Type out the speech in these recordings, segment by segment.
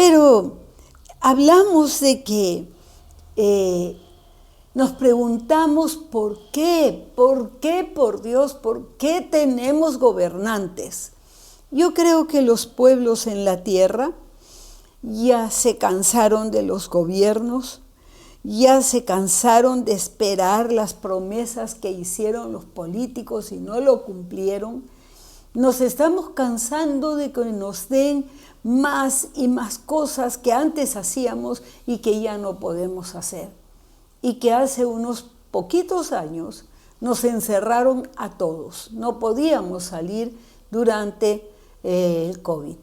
Pero hablamos de que nos preguntamos por qué, por Dios, por qué tenemos gobernantes. Yo creo que los pueblos en la tierra ya se cansaron de los gobiernos, ya se cansaron de esperar las promesas que hicieron los políticos y no lo cumplieron. Nos estamos cansando de que nos den más y más cosas que antes hacíamos y que ya no podemos hacer. Y que hace unos poquitos años nos encerraron a todos. No podíamos salir durante el COVID.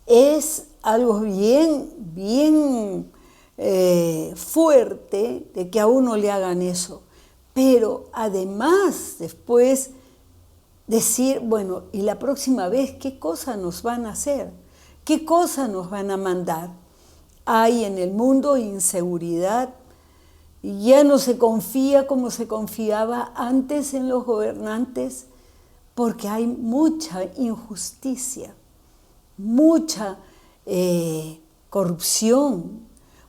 Es algo bien fuerte de que a uno le hagan eso. Pero además después decir, bueno, y la próxima vez, ¿qué cosa nos van a hacer? ¿Qué cosa nos van a mandar? Hay en el mundo inseguridad, ya no se confía como se confiaba antes en los gobernantes, porque hay mucha injusticia, mucha corrupción,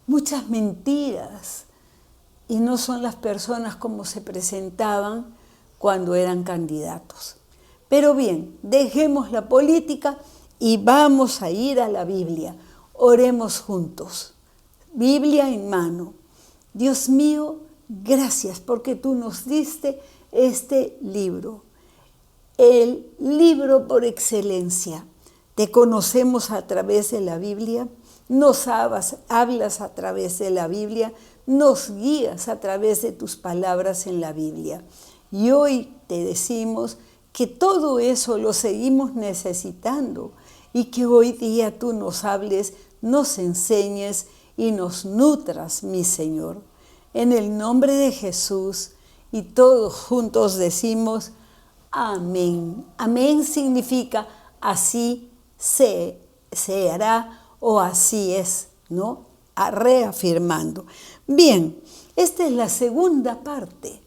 muchas mentiras, y no son las personas como se presentaban cuando eran candidatos. Pero bien, dejemos la política y vamos a ir a la Biblia. Oremos juntos, Biblia en mano. Dios mío, gracias porque tú nos diste este libro, el libro por excelencia. Te conocemos a través de la Biblia, nos hablas a través de la Biblia, nos guías a través de tus palabras en la Biblia. Y hoy te decimos que todo eso lo seguimos necesitando y que hoy día tú nos hables, nos enseñes y nos nutras, mi Señor. En el nombre de Jesús, y todos juntos decimos amén. Amén significa así se hará o así es, ¿no? Reafirmando. Bien, esta es la segunda parte.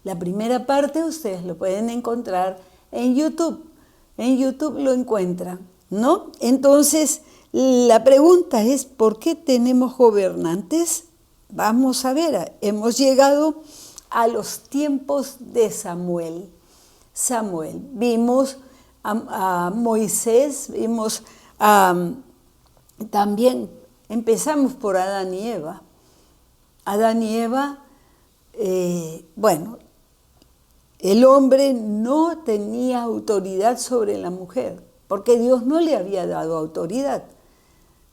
La primera parte ustedes lo pueden encontrar en YouTube. En YouTube lo encuentran, ¿no? Entonces, la pregunta es, ¿por qué tenemos gobernantes? Vamos a ver, hemos llegado a los tiempos de Samuel. Vimos a Moisés, vimos también, empezamos por Adán y Eva. Adán y Eva, el hombre no tenía autoridad sobre la mujer, porque Dios no le había dado autoridad.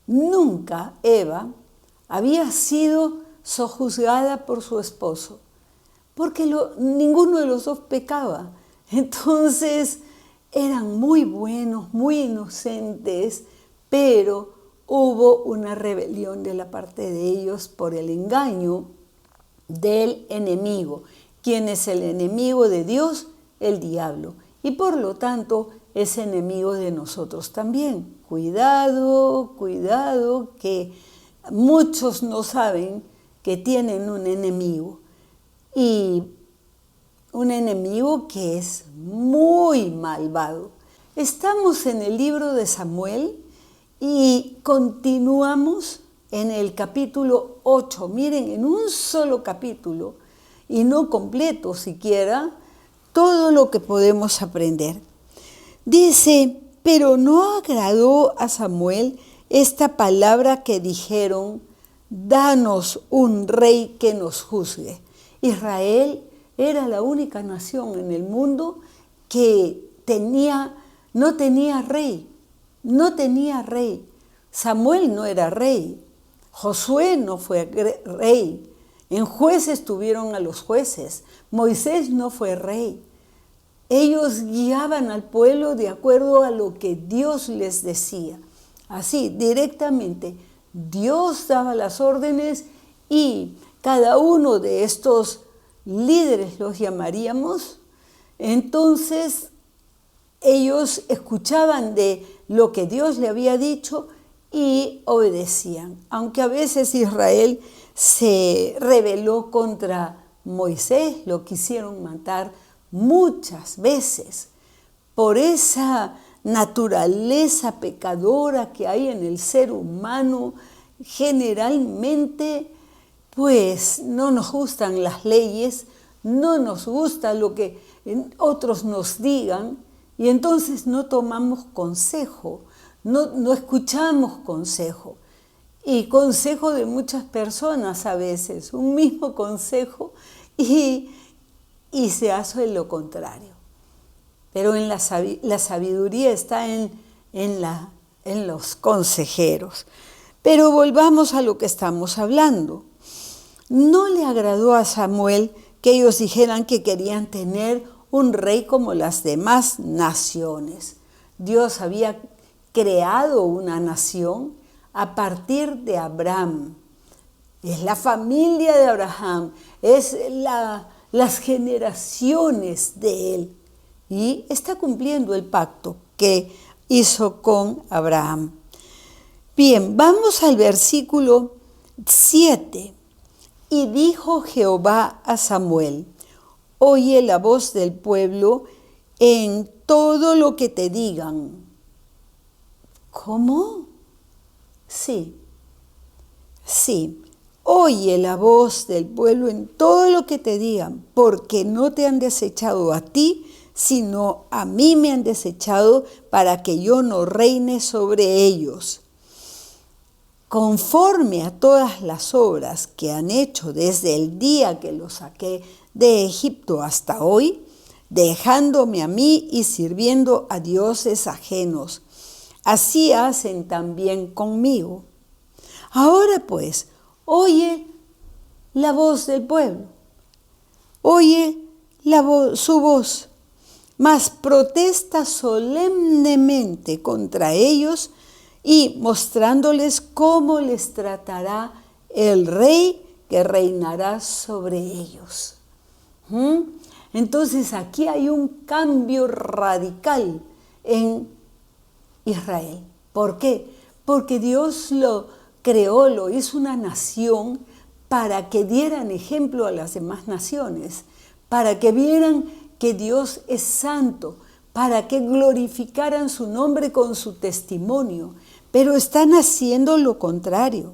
Nunca Eva había sido sojuzgada por su esposo, porque ninguno de los dos pecaba. Entonces eran muy buenos, muy inocentes, pero hubo una rebelión de la parte de ellos por el engaño del enemigo. ¿Quién es el enemigo de Dios? El diablo. Y por lo tanto es enemigo de nosotros también. Cuidado, cuidado, que muchos no saben que tienen un enemigo. Y un enemigo que es muy malvado. Estamos en el libro de Samuel y continuamos en el capítulo 8. Miren, en un solo capítulo, y no completo siquiera, todo lo que podemos aprender. Dice, pero no agradó a Samuel esta palabra que dijeron, danos un rey que nos juzgue. Israel era la única nación en el mundo que no tenía rey. Samuel no era rey. Josué no fue rey. En Jueces tuvieron a los jueces. Moisés no fue rey. Ellos guiaban al pueblo de acuerdo a lo que Dios les decía. Así, directamente, Dios daba las órdenes y cada uno de estos líderes los llamaríamos. Entonces, ellos escuchaban de lo que Dios le había dicho y obedecían. Aunque a veces Israel se rebeló contra Moisés, lo quisieron matar muchas veces. Por esa naturaleza pecadora que hay en el ser humano, generalmente, pues no nos gustan las leyes, no nos gusta lo que otros nos digan, y entonces no tomamos consejo, no escuchamos consejo. Y consejo de muchas personas a veces, un mismo consejo y se hace lo contrario. Pero la sabiduría está en los consejeros. Pero volvamos a lo que estamos hablando. No le agradó a Samuel que ellos dijeran que querían tener un rey como las demás naciones. Dios había creado una nación a partir de Abraham. Es la familia de Abraham, es las generaciones de él. Y está cumpliendo el pacto que hizo con Abraham. Bien, vamos al versículo 7. Y dijo Jehová a Samuel: oye la voz del pueblo en todo lo que te digan. ¿Cómo? Sí. Oye la voz del pueblo en todo lo que te digan, porque no te han desechado a ti, sino a mí me han desechado para que yo no reine sobre ellos. Conforme a todas las obras que han hecho desde el día que los saqué de Egipto hasta hoy, dejándome a mí y sirviendo a dioses ajenos, así hacen también conmigo. Ahora pues, oye la voz del pueblo, oye su voz, mas protesta solemnemente contra ellos y mostrándoles cómo les tratará el rey que reinará sobre ellos. Entonces aquí hay un cambio radical en Israel. ¿Por qué? Porque Dios lo creó, lo hizo una nación para que dieran ejemplo a las demás naciones, para que vieran que Dios es santo, para que glorificaran su nombre con su testimonio, pero están haciendo lo contrario.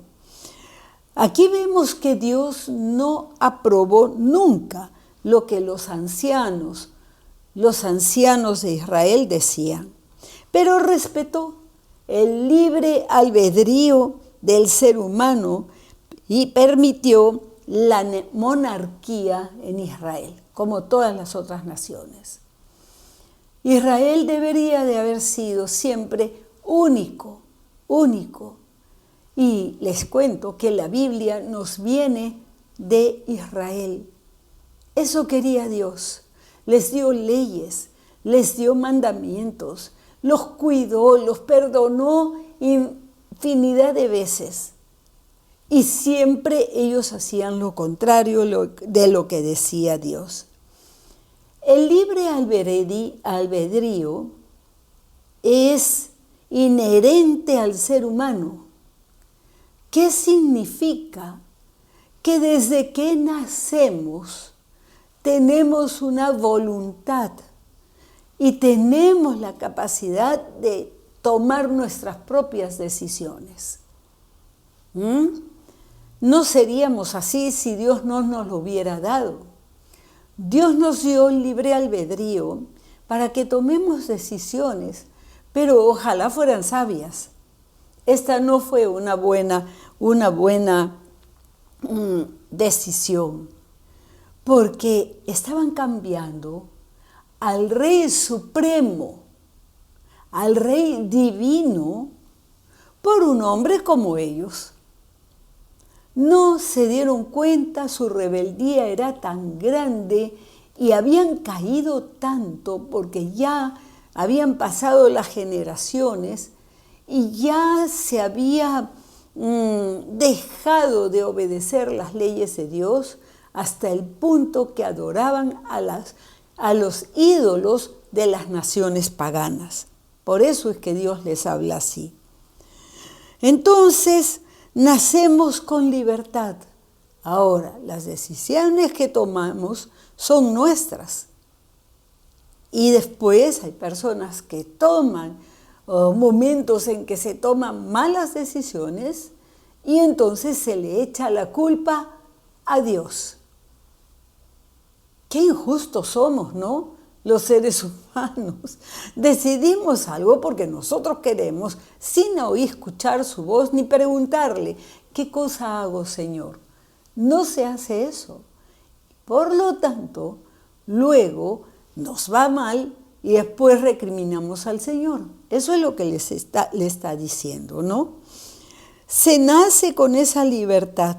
Aquí vemos que Dios no aprobó nunca lo que los ancianos de Israel decían, pero respetó el libre albedrío del ser humano y permitió la monarquía en Israel, como todas las otras naciones. Israel debería de haber sido siempre único. Y les cuento que la Biblia nos viene de Israel. Eso quería Dios. Les dio leyes, les dio mandamientos, los cuidó, los perdonó infinidad de veces. Y siempre ellos hacían lo contrario de lo que decía Dios. El libre albedrío es inherente al ser humano. ¿Qué significa? Que desde que nacemos tenemos una voluntad y tenemos la capacidad de tomar nuestras propias decisiones. No seríamos así si Dios no nos lo hubiera dado. Dios nos dio el libre albedrío para que tomemos decisiones, pero ojalá fueran sabias. Esta no fue una buena decisión, porque estaban cambiando al Rey Supremo, al Rey Divino, por un hombre como ellos. No se dieron cuenta, su rebeldía era tan grande y habían caído tanto porque ya habían pasado las generaciones y ya se había dejado de obedecer las leyes de Dios hasta el punto que adoraban a los ídolos de las naciones paganas. Por eso es que Dios les habla así. Entonces, nacemos con libertad. Ahora, las decisiones que tomamos son nuestras. Y después hay personas que toman momentos en que se toman malas decisiones y entonces se le echa la culpa a Dios. Qué injustos somos, ¿no? Los seres humanos. Decidimos algo porque nosotros queremos, sin oír escuchar su voz ni preguntarle, ¿qué cosa hago, Señor? No se hace eso. Por lo tanto, luego nos va mal y después recriminamos al Señor. Eso es lo que le está diciendo, ¿no? Se nace con esa libertad.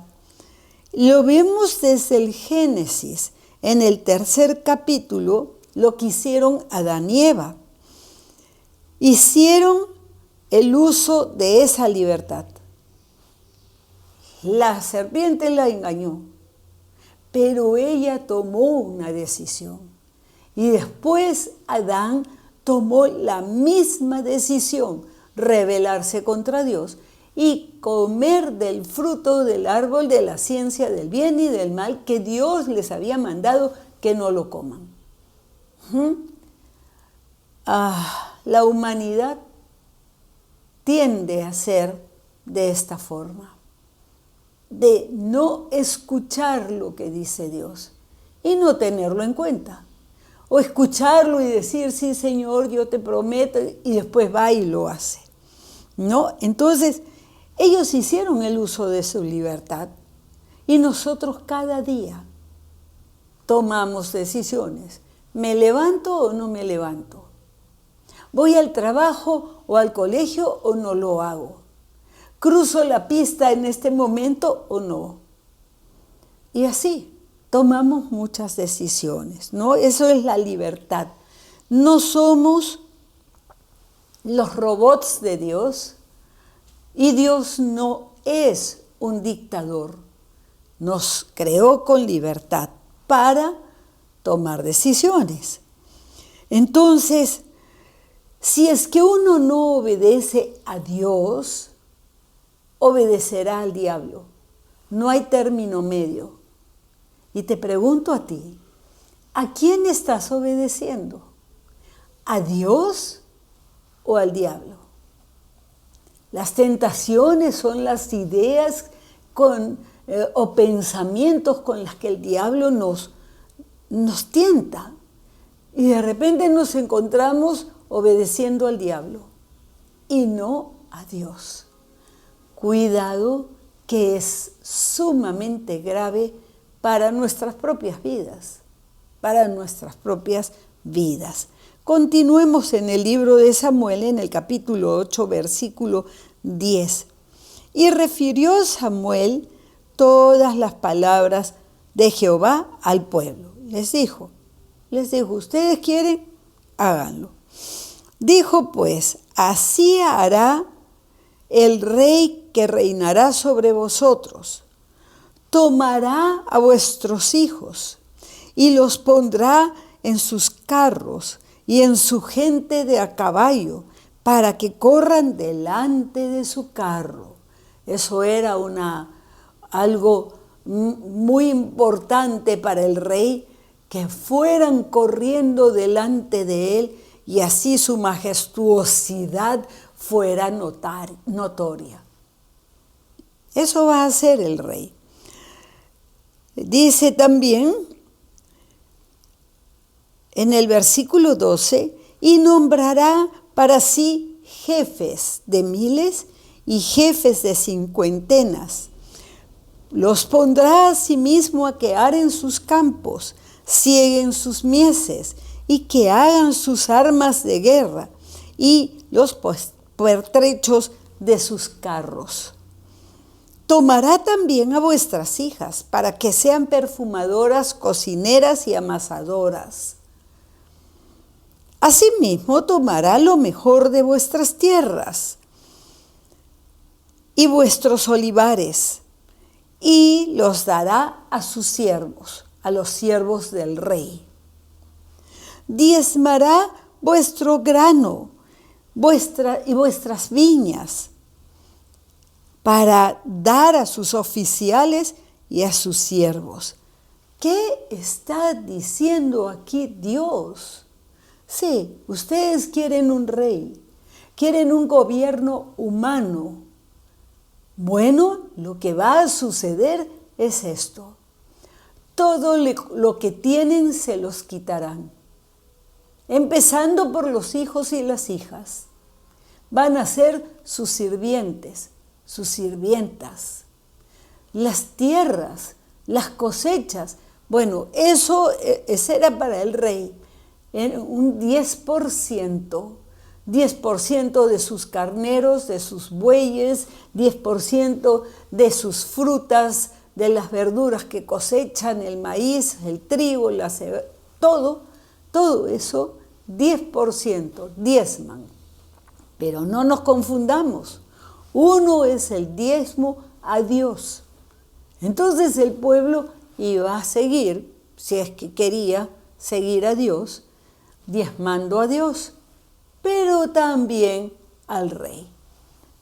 Lo vemos desde el Génesis, en el 3 capítulo, lo que hicieron Adán y Eva. Hicieron el uso de esa libertad. La serpiente la engañó, pero ella tomó una decisión. Y después Adán tomó la misma decisión, rebelarse contra Dios y comer del fruto del árbol de la ciencia del bien y del mal que Dios les había mandado que no lo coman. La humanidad tiende a ser de esta forma, de no escuchar lo que dice Dios y no tenerlo en cuenta. O escucharlo y decir, sí, Señor, yo te prometo, y después va y lo hace, ¿no? Entonces, ellos hicieron el uso de su libertad y nosotros cada día tomamos decisiones. ¿Me levanto o no me levanto? ¿Voy al trabajo o al colegio o no lo hago? ¿Cruzo la pista en este momento o no? Y así tomamos muchas decisiones, ¿no? Eso es la libertad. No somos los robots de Dios y Dios no es un dictador. Nos creó con libertad para tomar decisiones. Entonces, si es que uno no obedece a Dios, obedecerá al diablo. No hay término medio. Y te pregunto a ti, ¿a quién estás obedeciendo? ¿A Dios o al diablo? Las tentaciones son las ideas o pensamientos con las que el diablo nos tienta. Y de repente nos encontramos obedeciendo al diablo y no a Dios. Cuidado, que es sumamente grave para nuestras propias vidas, Continuemos en el libro de Samuel, en el capítulo 8, versículo 10. Y refirió Samuel todas las palabras de Jehová al pueblo. Les dijo, ustedes quieren, háganlo. Dijo pues, así hará el rey que reinará sobre vosotros. Tomará a vuestros hijos y los pondrá en sus carros y en su gente de a caballo para que corran delante de su carro. Eso era algo muy importante para el rey, que fueran corriendo delante de él y así su majestuosidad fuera notoria. Eso va a hacer el rey. Dice también en el versículo 12, y nombrará para sí jefes de miles y jefes de cincuentenas. Los pondrá asimismo a que aren sus campos, cieguen sus mieses y que hagan sus armas de guerra y los pertrechos de sus carros. Tomará también a vuestras hijas para que sean perfumadoras, cocineras y amasadoras. Asimismo tomará lo mejor de vuestras tierras y vuestros olivares y los dará a sus siervos, a los siervos del rey. Diezmará vuestro grano y vuestras viñas, para dar a sus oficiales y a sus siervos. ¿Qué está diciendo aquí Dios? Sí, ustedes quieren un rey, quieren un gobierno humano. Bueno, lo que va a suceder es esto. Todo lo que tienen se los quitarán. Empezando por los hijos y las hijas. Van a ser sus sirvientes, sus sirvientas. Las tierras, las cosechas. Bueno, eso era para el rey. Un 10%. 10% de sus carneros, de sus bueyes, 10% de sus frutas, de las verduras que cosechan, el maíz, el trigo, todo eso, 10%, diezman. Pero no nos confundamos, uno es el diezmo a Dios. Entonces el pueblo iba a seguir, si es que quería seguir a Dios, diezmando a Dios, pero también al rey.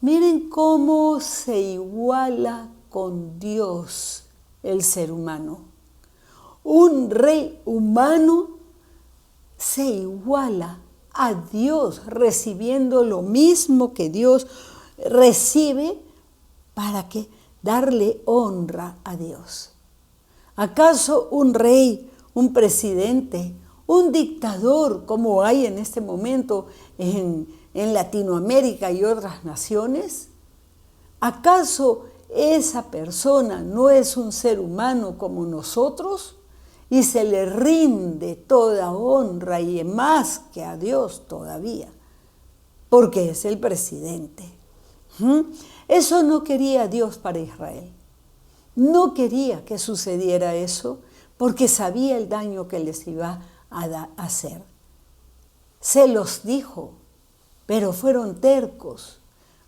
Miren cómo se iguala con Dios el ser humano. Un rey humano se iguala a Dios, recibiendo lo mismo que Dios recibe para que darle honra a Dios. ¿Acaso un rey, un presidente, un dictador, como hay en este momento en Latinoamérica y otras naciones? ¿Acaso esa persona no es un ser humano como nosotros? Y se le rinde toda honra y más que a Dios todavía, porque es el presidente. Eso no quería Dios para Israel. No quería que sucediera eso porque sabía el daño que les iba a hacer. Se los dijo, pero fueron tercos,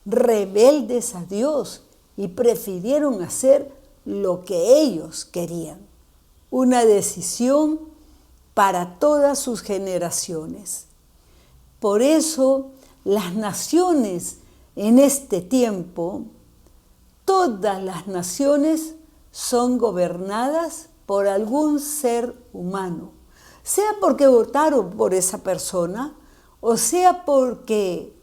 rebeldes a Dios y prefirieron hacer lo que ellos querían. Una decisión para todas sus generaciones. Por eso las naciones en este tiempo, todas las naciones son gobernadas por algún ser humano, sea porque votaron por esa persona o sea porque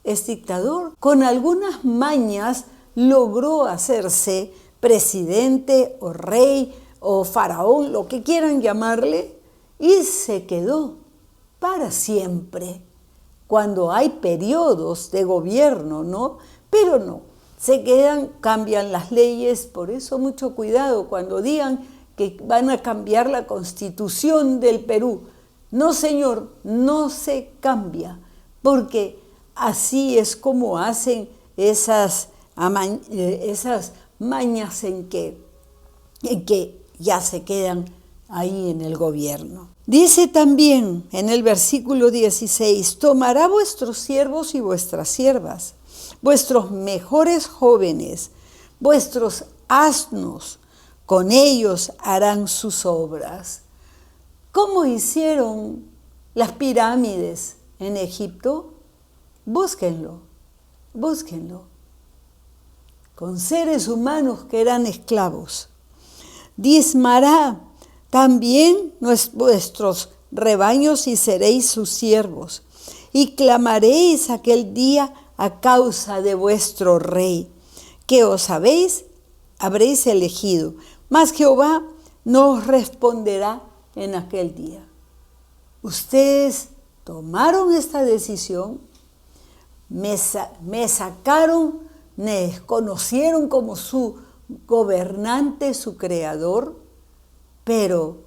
es dictador. Con algunas mañas logró hacerse presidente o rey o faraón, lo que quieran llamarle, y se quedó para siempre. Cuando hay periodos de gobierno, ¿no? Pero no, se quedan, cambian las leyes, por eso mucho cuidado cuando digan que van a cambiar la Constitución del Perú. No, señor, no se cambia, porque así es como hacen esas mañas en que ya se quedan ahí en el gobierno. Dice también en el versículo 16, tomará vuestros siervos y vuestras siervas, vuestros mejores jóvenes, vuestros asnos, con ellos harán sus obras. ¿Cómo hicieron las pirámides en Egipto? Búsquenlo, búsquenlo. Con seres humanos que eran esclavos. Diezmará también vuestros rebaños y seréis sus siervos. Y clamaréis aquel día a causa de vuestro rey, que os habréis elegido. Mas Jehová no os responderá en aquel día. Ustedes tomaron esta decisión, me sacaron, me desconocieron como su gobernante, su creador, pero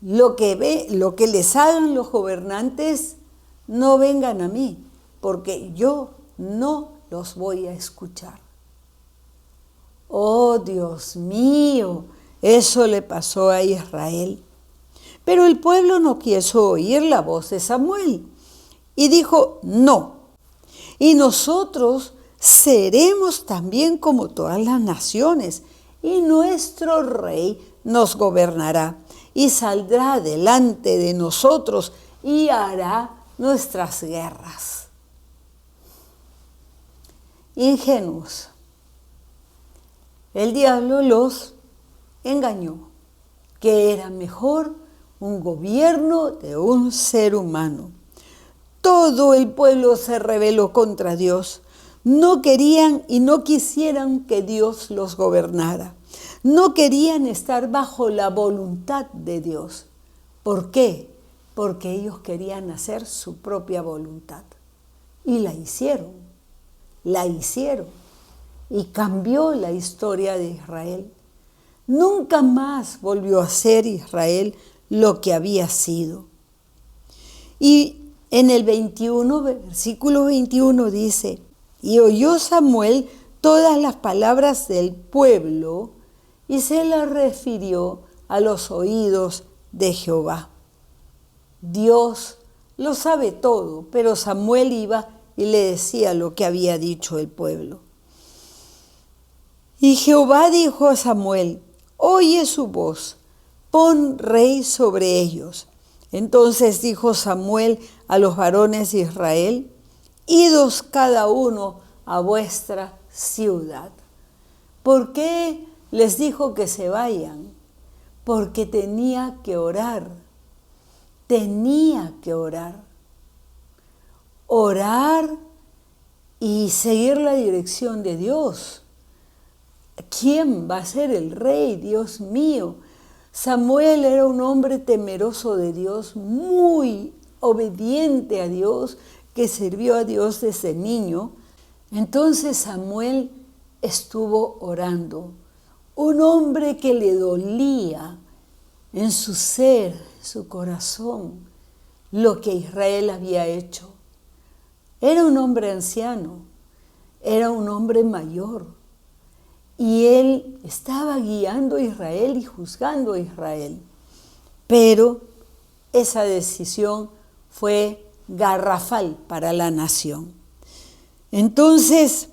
lo que les hagan los gobernantes, no vengan a mí, porque yo no los voy a escuchar. Oh, Dios mío, eso le pasó a Israel. Pero el pueblo no quiso oír la voz de Samuel y dijo, no, y nosotros seremos también como todas las naciones, y nuestro rey nos gobernará y saldrá delante de nosotros y hará nuestras guerras. Ingenuos. El diablo los engañó, que era mejor un gobierno de un ser humano. Todo el pueblo se rebeló contra Dios. No querían y no quisieran que Dios los gobernara. No querían estar bajo la voluntad de Dios. ¿Por qué? Porque ellos querían hacer su propia voluntad. Y la hicieron. Y cambió la historia de Israel. Nunca más volvió a ser Israel lo que había sido. Y en el versículo 21 dice: y oyó Samuel todas las palabras del pueblo y se las refirió a los oídos de Jehová. Dios lo sabe todo, pero Samuel iba y le decía lo que había dicho el pueblo. Y Jehová dijo a Samuel: oye su voz, pon rey sobre ellos. Entonces dijo Samuel a los varones de Israel: idos cada uno a vuestra ciudad. ¿Por qué les dijo que se vayan? Porque tenía que orar. Orar y seguir la dirección de Dios. ¿Quién va a ser el rey? Dios mío. Samuel era un hombre temeroso de Dios, muy obediente a Dios, que sirvió a Dios desde niño. Entonces Samuel estuvo orando. Un hombre que le dolía en su ser, su corazón, lo que Israel había hecho. Era un hombre anciano, era un hombre mayor. Y él estaba guiando a Israel y juzgando a Israel. Pero esa decisión fue garrafal para la nación. Entonces,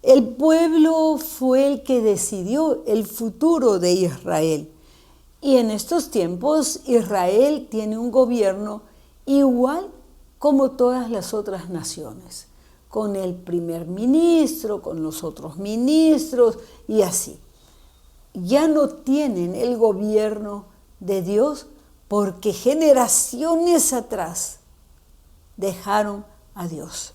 el pueblo fue el que decidió el futuro de Israel. Y en estos tiempos Israel tiene un gobierno igual como todas las otras naciones, con el primer ministro, con los otros ministros y así. Ya no tienen el gobierno de Dios porque generaciones atrás dejaron a Dios.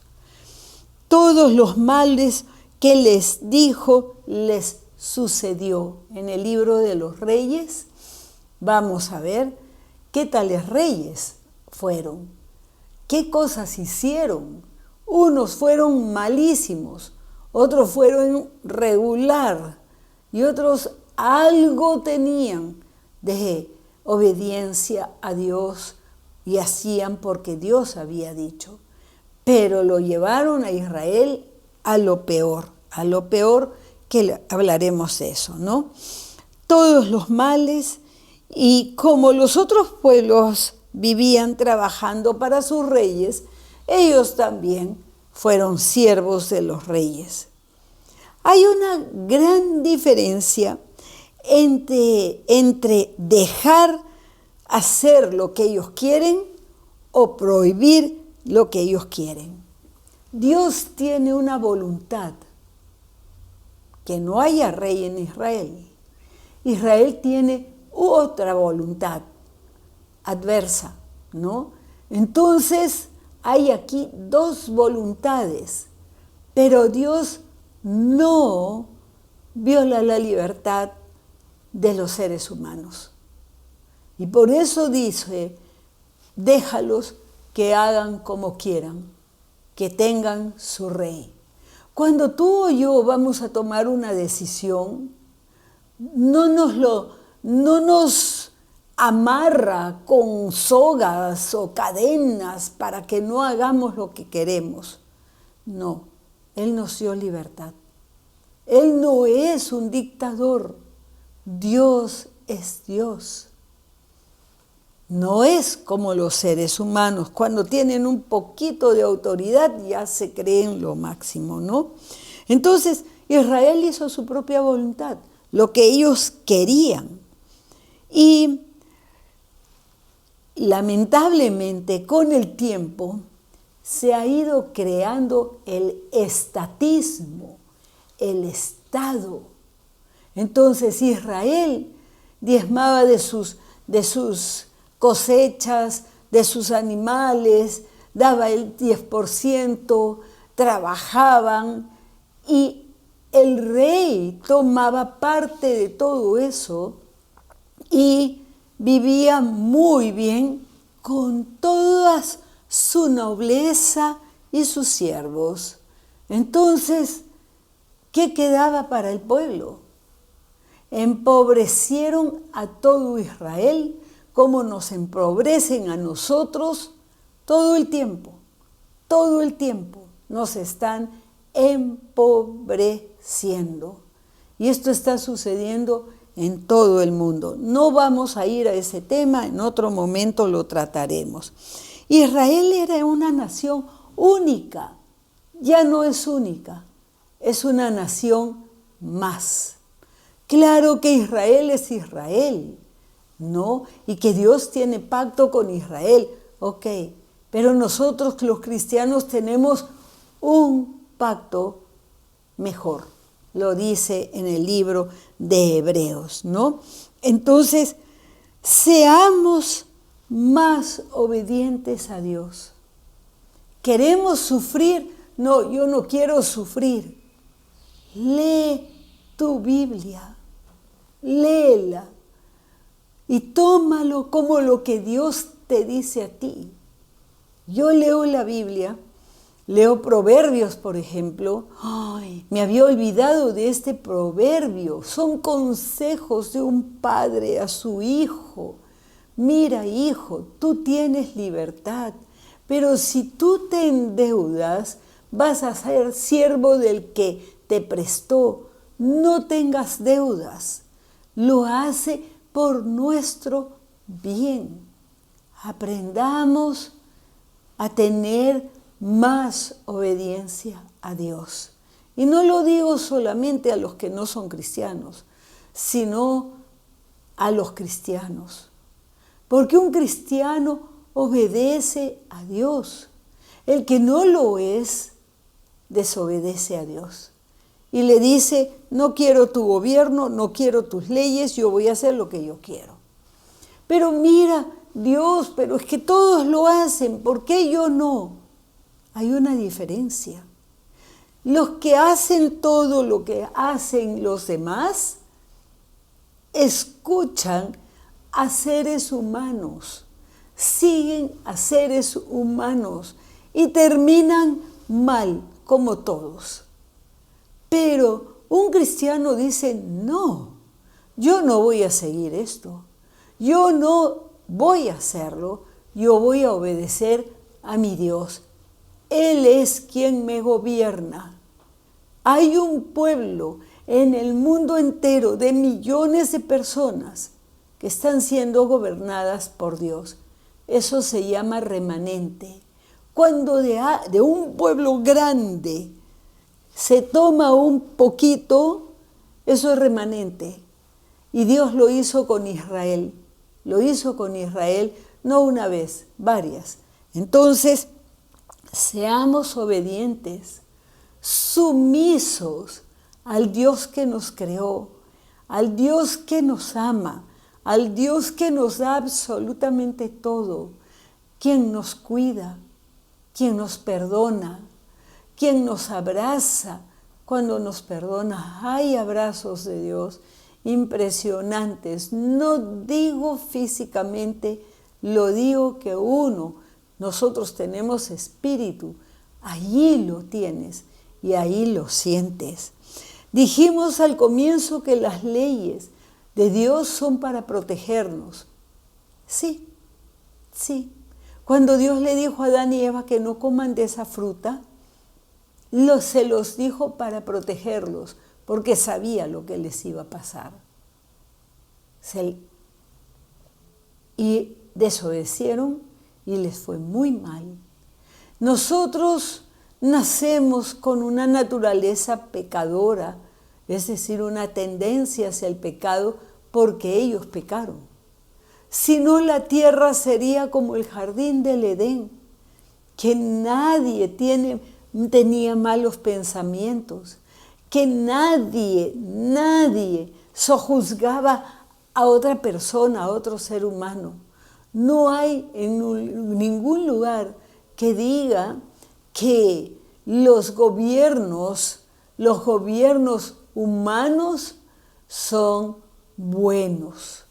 Todos los males que les dijo les sucedió. En el libro de los reyes vamos a ver qué tales reyes fueron, qué cosas hicieron. Unos fueron malísimos, otros fueron regular y otros algo tenían de obediencia a Dios y hacían porque Dios había dicho. Pero lo llevaron a Israel a lo peor que hablaremos de eso, ¿no? Todos los males, y como los otros pueblos vivían trabajando para sus reyes, ellos también fueron siervos de los reyes. Hay una gran diferencia entre dejar hacer lo que ellos quieren o prohibir lo que ellos quieren. Dios tiene una voluntad, que no haya rey en Israel. Israel tiene otra voluntad adversa, ¿no? Entonces hay aquí dos voluntades, pero Dios no viola la libertad de los seres humanos. Y por eso dice: déjalos que hagan como quieran, que tengan su rey. Cuando tú o yo vamos a tomar una decisión, no nos amarra con sogas o cadenas para que no hagamos lo que queremos. No, Él nos dio libertad. Él no es un dictador. Dios es Dios. No es como los seres humanos, cuando tienen un poquito de autoridad ya se creen lo máximo, ¿no? Entonces Israel hizo su propia voluntad, lo que ellos querían. Y lamentablemente con el tiempo se ha ido creando el estatismo, el Estado. Entonces Israel diezmaba de sus cosechas de sus animales, daba el 10%, trabajaban y el rey tomaba parte de todo eso y vivía muy bien con toda su nobleza y sus siervos. Entonces, ¿qué quedaba para el pueblo? Empobrecieron a todo Israel como nos empobrecen a nosotros todo el tiempo nos están empobreciendo. Y esto está sucediendo en todo el mundo. No vamos a ir a ese tema, en otro momento lo trataremos. Israel era una nación única, ya no es única, es una nación más. Claro que Israel es Israel, ¿no? Y que Dios tiene pacto con Israel, ok. Pero nosotros los cristianos tenemos un pacto mejor, lo dice en el libro de Hebreos, ¿no? Entonces, seamos más obedientes a Dios. ¿Queremos sufrir? No, yo no quiero sufrir. Lee tu Biblia, léela y tómalo como lo que Dios te dice a ti. Yo leo la Biblia, leo Proverbios, por ejemplo. Ay, me había olvidado de este proverbio. Son consejos de un padre a su hijo. Mira, hijo, tú tienes libertad, pero si tú te endeudas, vas a ser siervo del que te prestó. No tengas deudas. Lo hace por nuestro bien. Aprendamos a tener más obediencia a Dios. Y no lo digo solamente a los que no son cristianos, sino a los cristianos. Porque un cristiano obedece a Dios. El que no lo es, desobedece a Dios. Y le dice, no quiero tu gobierno, no quiero tus leyes, yo voy a hacer lo que yo quiero. Pero mira, Dios, pero es que todos lo hacen, ¿por qué yo no? Hay una diferencia. Los que hacen todo lo que hacen los demás, escuchan a seres humanos, siguen a seres humanos y terminan mal, como todos. Pero un cristiano dice, no, yo no voy a seguir esto, yo no voy a hacerlo, yo voy a obedecer a mi Dios. Él es quien me gobierna. Hay un pueblo en el mundo entero de millones de personas que están siendo gobernadas por Dios. Eso se llama remanente. Cuando de un pueblo grande se toma un poquito, eso es remanente. Y Dios lo hizo con Israel. Lo hizo con Israel no una vez, varias. Entonces, seamos obedientes, sumisos al Dios que nos creó, al Dios que nos ama, al Dios que nos da absolutamente todo, quien nos cuida, quien nos perdona, quien nos abraza cuando nos perdona. Hay abrazos de Dios impresionantes. No digo físicamente, lo digo que nosotros tenemos espíritu. Allí lo tienes y ahí lo sientes. Dijimos al comienzo que las leyes de Dios son para protegernos. Sí, sí. Cuando Dios le dijo a Adán y Eva que no coman de esa fruta, se los dijo para protegerlos, porque sabía lo que les iba a pasar. Y desobedecieron y les fue muy mal. Nosotros nacemos con una naturaleza pecadora, es decir, una tendencia hacia el pecado porque ellos pecaron. Si no, la tierra sería como el jardín del Edén, que nadie tenía malos pensamientos, que nadie sojuzgaba a otra persona, a otro ser humano. No hay en ningún lugar que diga que los gobiernos humanos son buenos.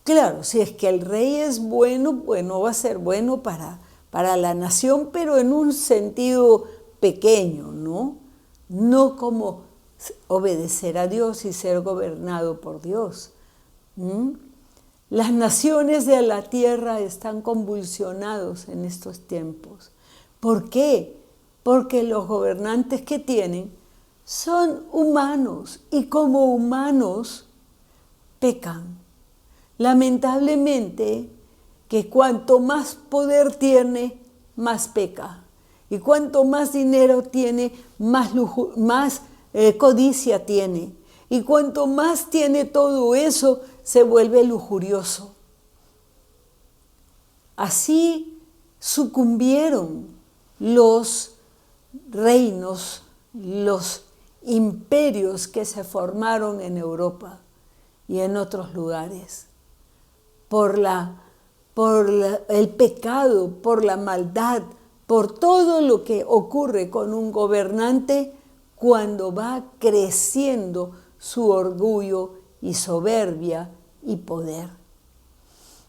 Claro, si es que el rey es bueno, bueno, va a ser bueno para la nación, pero en un sentido pequeño, ¿no? No como obedecer a Dios y ser gobernado por Dios. Las naciones de la tierra están convulsionados en estos tiempos. ¿Por qué? Porque los gobernantes que tienen son humanos y como humanos pecan. Lamentablemente, que cuanto más poder tiene, más peca. Y cuanto más dinero tiene, más codicia tiene. Y cuanto más tiene todo eso, se vuelve lujurioso. Así sucumbieron los reinos, los imperios que se formaron en Europa y en otros lugares, por el pecado, por la maldad, por todo lo que ocurre con un gobernante cuando va creciendo su orgullo y soberbia y poder.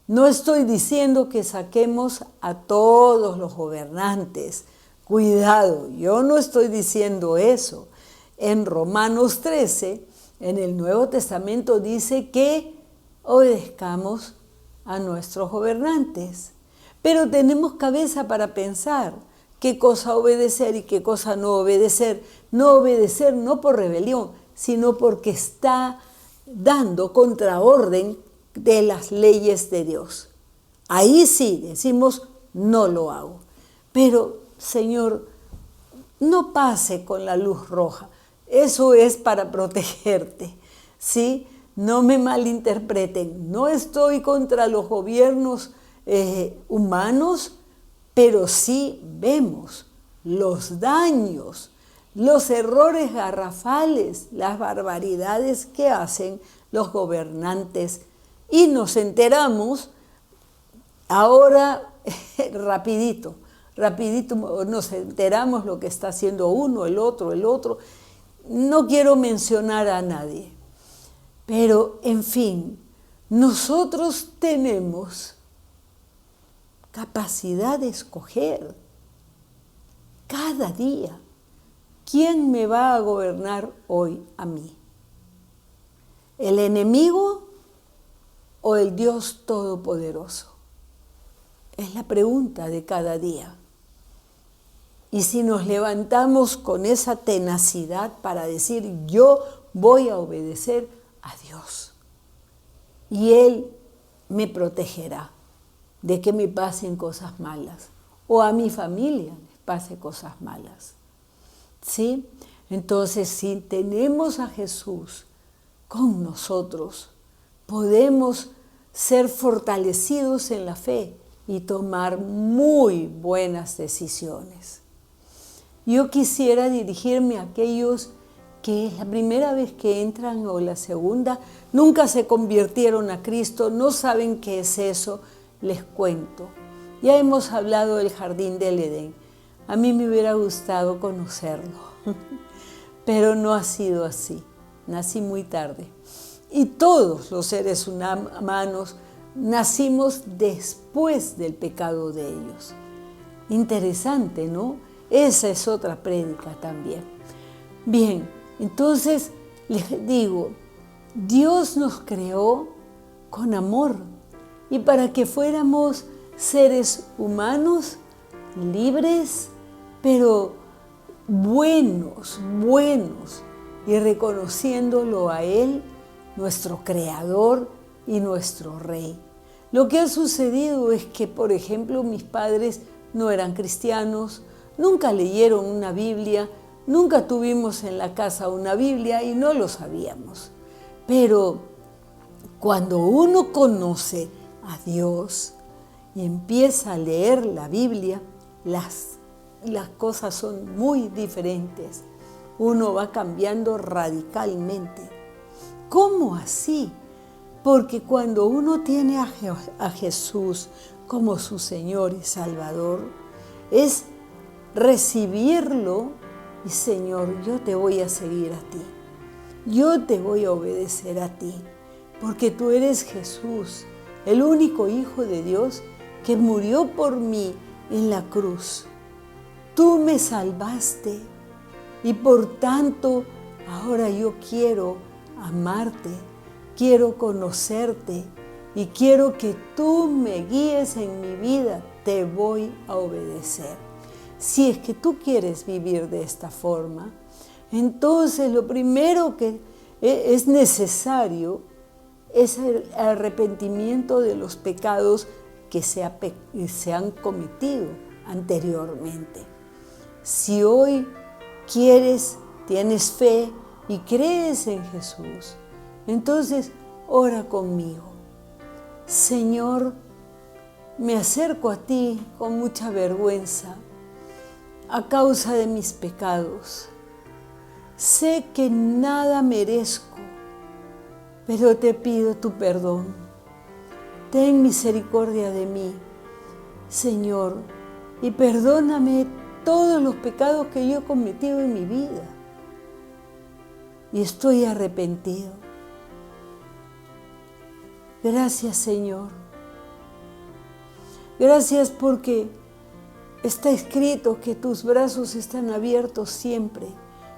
No estoy diciendo que saquemos a todos los gobernantes. Cuidado, yo no estoy diciendo eso. En Romanos 13, en el Nuevo Testamento dice que obedezcamos a nuestros gobernantes. Pero tenemos cabeza para pensar qué cosa obedecer y qué cosa no obedecer. No obedecer no por rebelión, sino porque está dando contraorden de las leyes de Dios. Ahí sí decimos, no lo hago. Pero, Señor, no pase con la luz roja. Eso es para protegerte, ¿sí? No me malinterpreten. No estoy contra los gobiernos humanos, pero sí vemos los daños, los errores garrafales, las barbaridades que hacen los gobernantes. Y nos enteramos ahora rapidito nos enteramos lo que está haciendo uno, el otro. No quiero mencionar a nadie, pero en fin, nosotros tenemos capacidad de escoger cada día quién me va a gobernar hoy a mí. ¿El enemigo o el Dios Todopoderoso? Es la pregunta de cada día. Y si nos levantamos con esa tenacidad para decir, yo voy a obedecer a Dios y Él me protegerá de que me pasen cosas malas o a mi familia les pase cosas malas. ¿Sí? Entonces, si tenemos a Jesús con nosotros, podemos ser fortalecidos en la fe y tomar muy buenas decisiones. Yo quisiera dirigirme a aquellos que es la primera vez que entran o la segunda, nunca se convirtieron a Cristo, no saben qué es eso. Les cuento. Ya hemos hablado del jardín del Edén. A mí me hubiera gustado conocerlo, pero no ha sido así. Nací muy tarde. Y todos los seres humanos nacimos después del pecado de ellos. Interesante, ¿no? Esa es otra prédica también. Bien, entonces les digo, Dios nos creó con amor y para que fuéramos seres humanos, libres, pero buenos, y reconociéndolo a Él, nuestro Creador y nuestro Rey. Lo que ha sucedido es que, por ejemplo, mis padres no eran cristianos, nunca leyeron una Biblia, nunca tuvimos en la casa una Biblia y no lo sabíamos. Pero cuando uno conoce a Dios y empieza a leer la Biblia, las cosas son muy diferentes. Uno va cambiando radicalmente. ¿Cómo así? Porque cuando uno tiene a Jesús como su Señor y Salvador, es recibirlo y Señor, yo te voy a seguir a ti. Yo te voy a obedecer a ti, porque tú eres Jesús, el único Hijo de Dios que murió por mí en la cruz. Tú me salvaste y por tanto ahora yo quiero amarte, quiero conocerte y quiero que tú me guíes en mi vida. Te voy a obedecer. Si es que tú quieres vivir de esta forma, entonces lo primero que es necesario es el arrepentimiento de los pecados que se han cometido anteriormente. Si hoy tienes fe y crees en Jesús, entonces ora conmigo. Señor, me acerco a ti con mucha vergüenza a causa de mis pecados. Sé que nada merezco, pero te pido tu perdón. Ten misericordia de mí, Señor, y perdóname todos los pecados que yo he cometido en mi vida. Y estoy arrepentido. Gracias, Señor. Gracias porque está escrito que tus brazos están abiertos siempre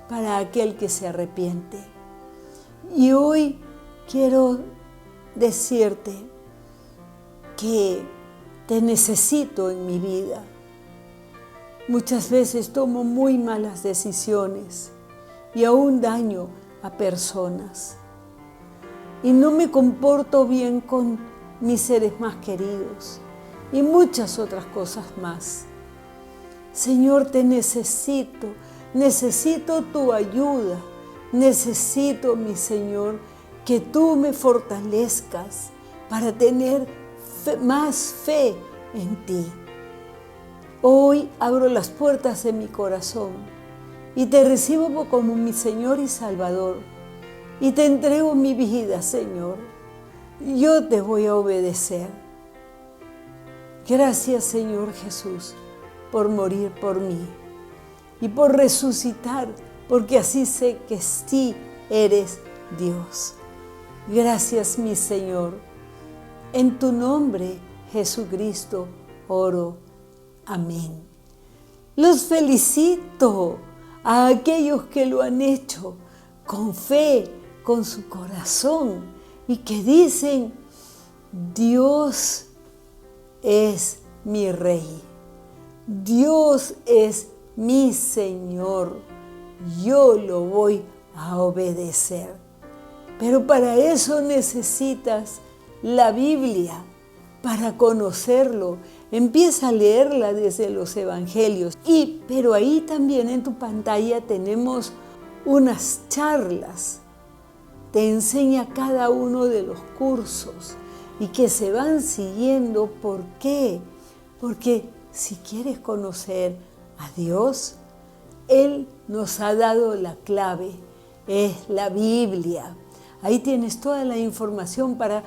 para aquel que se arrepiente. Y hoy quiero decirte que te necesito en mi vida. Muchas veces tomo muy malas decisiones y aún daño a personas. Y no me comporto bien con mis seres más queridos y muchas otras cosas más. Señor, te necesito tu ayuda, necesito, mi Señor, que tú me fortalezcas para tener más fe en ti. Hoy abro las puertas de mi corazón y te recibo como mi Señor y Salvador y te entrego mi vida, Señor. Yo te voy a obedecer. Gracias, Señor Jesús, por morir por mí y por resucitar, porque así sé que sí eres Dios. Gracias, mi Señor. En tu nombre, Jesucristo, oro. Amén. Los felicito a aquellos que lo han hecho con fe, con su corazón y que dicen: Dios es mi Rey. Dios es mi Señor. Yo lo voy a obedecer. Pero para eso necesitas la Biblia, para conocerlo. Empieza a leerla desde los Evangelios. Pero ahí también en tu pantalla tenemos unas charlas. Te enseña cada uno de los cursos y que se van siguiendo. ¿Por qué? Porque si quieres conocer a Dios, Él nos ha dado la clave, es la Biblia. Ahí tienes toda la información para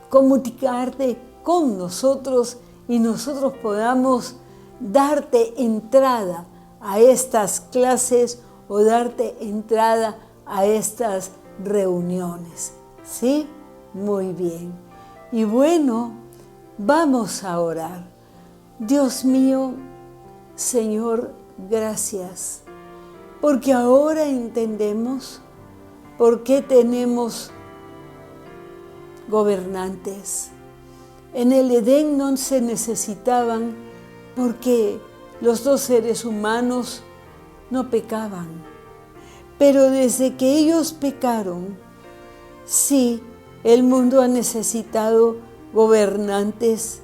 comunicarte con nosotros y nosotros podamos darte entrada a estas clases o darte entrada a estas reuniones. ¿Sí? Muy bien. Y bueno, vamos a orar. Dios mío, Señor, gracias, porque ahora entendemos por qué tenemos gobernantes. En el Edén no se necesitaban porque los dos seres humanos no pecaban. Pero desde que ellos pecaron, sí, el mundo ha necesitado gobernantes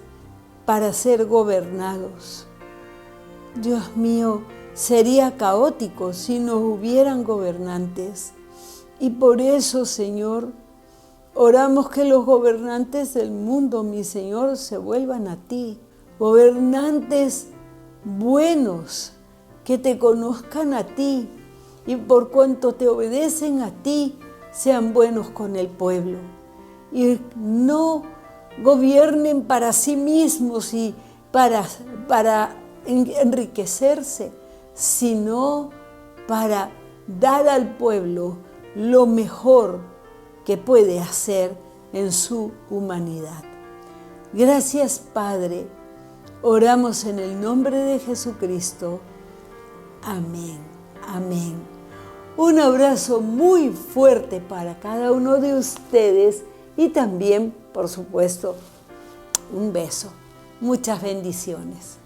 para ser gobernados. Dios mío, sería caótico si no hubieran gobernantes. Y por eso, Señor, oramos que los gobernantes del mundo, mi Señor, se vuelvan a ti. Gobernantes buenos, que te conozcan a ti y por cuanto te obedecen a ti, sean buenos con el pueblo. y no gobiernen para sí mismos y para enriquecerse, sino para dar al pueblo lo mejor que puede hacer en su humanidad. Gracias, Padre. Oramos en el nombre de Jesucristo. Amén. Amén. Un abrazo muy fuerte para cada uno de ustedes y también, por supuesto, un beso. Muchas bendiciones.